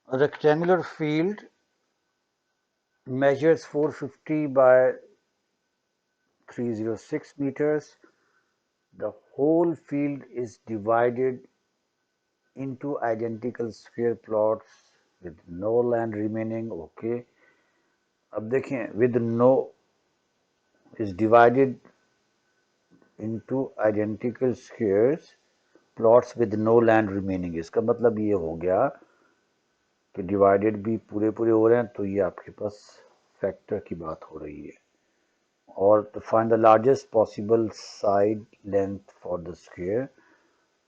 A rectangular field measures 450 by 306 meters. The whole field is divided into identical square plots with no land remaining. Okay, अब देखें with no is divided into identical squares plots with no land remaining. इसका मतलब ये हो गया कि divided भी पूरे पूरे हो रहे हैं, तो ये आपके पास फैक्टर की बात हो रही है। और to find the largest possible side length for the square,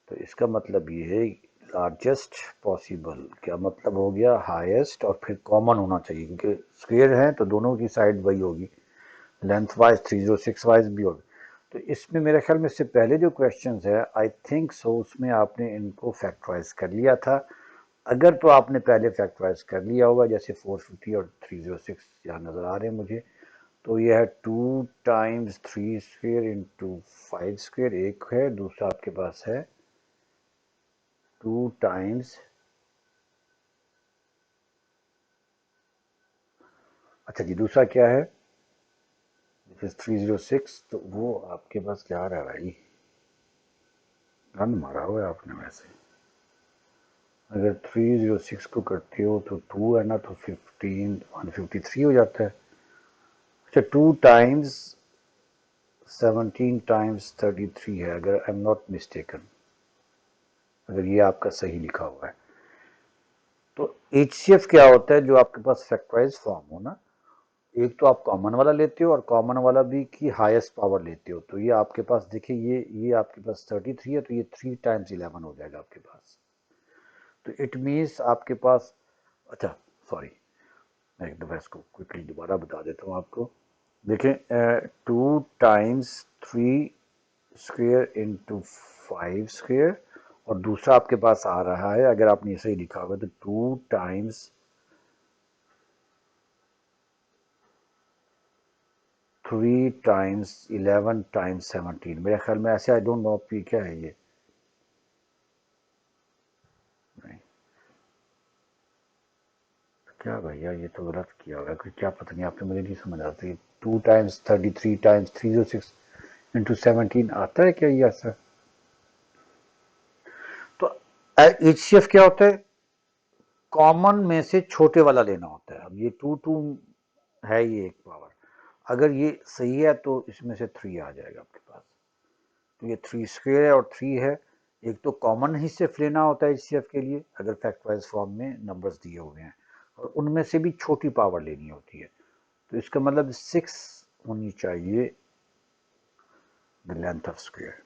तो इसका मतलब ये है लार्जेस्ट पॉसिबल, क्या मतलब हो गया हाईएस्ट, और फिर कॉमन होना चाहिए क्योंकि स्क्वायर है तो दोनों की साइड वही होगी, लेंथ वाइज 306 वाइज भी होगी। तो इसमें मेरे ख्याल में इससे पहले जो क्वेश्चंस है आई थिंक सो उसमें आपने इनको फैक्टराइज कर लिया था। अगर तो आपने पहले फैक्टराइज कर लिया होगा, जैसे 450 और 306 यहाँ नज़र आ रहे हैं मुझे, तो यह है 2 टाइम्स 3 स्क्वेयर इंटू 5 स्क्वेयर एक है, दूसरा आपके पास है 2 टाइम्स, अच्छा जी दूसरा क्या है, दिस इज 306, तो वो आपके पास क्या आ रहा है भाई, गन मारा हुआ है आपने वैसे। अगर 306 को करते हो तो 2 है ना, तो 15 153 हो जाता है। अच्छा 2 टाइम्स 17 टाइम्स 33 है अगर आई एम नॉट मिस्टेकन, अगर ये आपका सही लिखा हुआ है। तो एचसीएफ क्या होता है, जो आपके पास फैक्टराइज फॉर्म हो ना, एक तो आप कॉमन वाला लेते हो और कॉमन वाला भी की हाईएस्ट पावर लेते हो, तो ये आपके पास देखिए ये आपके पास 33 है, तो ये 3 टाइम्स 11 हो जाएगा आपके पास। तो इट मीन्स आपके पास, अच्छा सॉरी, मैं एक दफ़ा इसको क्विकली दोबारा बता देता हूँ आपको। देखें 2 टाइम्स 3 स्क्वेयर इंटू 5 स्क्वेयर, और दूसरा आपके पास आ रहा है, अगर आपने सही लिखा होगा तो 2 टाइम्स 3 टाइम्स 11 टाइम्स 17, मेरे ख्याल में ऐसे, आई डोंट नो पी क्या है ये, नहीं क्या भैया ये तो गलत किया होगा, कि क्या पता नहीं, आपने मुझे नहीं समझ आती। 2 टाइम्स 33 टाइम्स 306 इंटू 17 आता है क्या ये ऐसा? तो एचसीएफ क्या होता है, कॉमन में से छोटे वाला लेना होता है। अब ये 2 है, ये एक पावर, अगर ये सही है तो इसमें से 3 आ जाएगा आपके पास, तो ये 3 स्क्वेयर है और 3 है। एक तो कॉमन ही सिर्फ लेना होता है एचसीएफ के लिए अगर फैक्टराइज फॉर्म में नंबर्स दिए हुए हैं, और उनमें से भी छोटी पावर लेनी होती है, तो इसका मतलब 6 होनी चाहिए द लेंथ ऑफ स्क्वेयर।